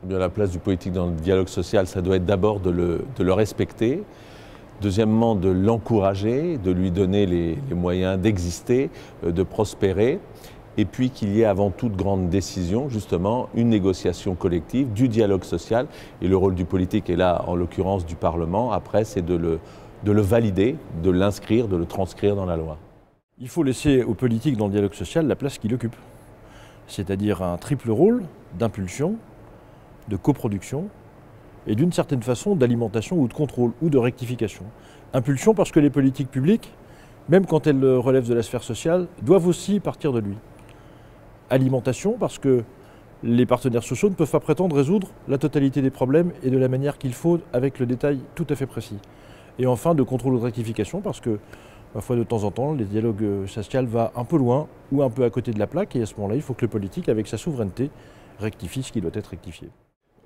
La place du politique dans le dialogue social, ça doit être d'abord de le respecter. Deuxièmement, de l'encourager, de lui donner les moyens d'exister, de prospérer. Et puis qu'il y ait avant toute grande décision, justement, une négociation collective, du dialogue social. Et le rôle du politique, et là, en l'occurrence du Parlement, après, c'est de le valider, de l'inscrire, de le transcrire dans la loi. Il faut laisser aux politiques dans le dialogue social la place qu'il occupe. C'est-à-dire un triple rôle d'impulsion, de coproduction et d'une certaine façon d'alimentation ou de contrôle ou de rectification. Impulsion parce que les politiques publiques, même quand elles relèvent de la sphère sociale, doivent aussi partir de lui. Alimentation parce que les partenaires sociaux ne peuvent pas prétendre résoudre la totalité des problèmes et de la manière qu'il faut avec le détail tout à fait précis. Et enfin de contrôle ou de rectification parce que parfois de temps en temps, le dialogue social va un peu loin ou un peu à côté de la plaque et à ce moment-là, il faut que le politique, avec sa souveraineté, rectifie ce qui doit être rectifié.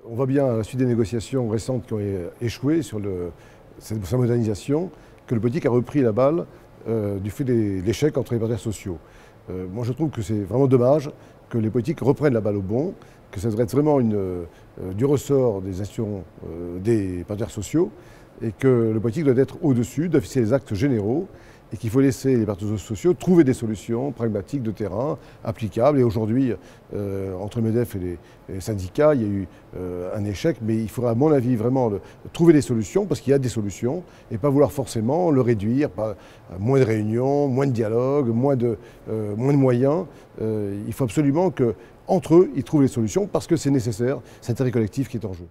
On voit bien à la suite des négociations récentes qui ont échoué sur sa modernisation que le politique a repris la balle du fait de l'échec entre les partenaires sociaux. Moi je trouve que c'est vraiment dommage que les politiques reprennent la balle au bon, que ça devrait être vraiment du ressort des institutions des partenaires sociaux et que le politique doit être au-dessus, d'afficher les actes généraux et qu'il faut laisser les partenaires sociaux trouver des solutions pragmatiques de terrain, applicables. Et aujourd'hui, entre le MEDEF et les syndicats, il y a eu un échec, mais il faudra à mon avis vraiment trouver des solutions, parce qu'il y a des solutions, et pas vouloir forcément le réduire par moins de réunions, moins de dialogue, moins de moyens. Il faut absolument qu'entre eux, ils trouvent les solutions, parce que c'est nécessaire, c'est l'intérêt collectif qui est en jeu.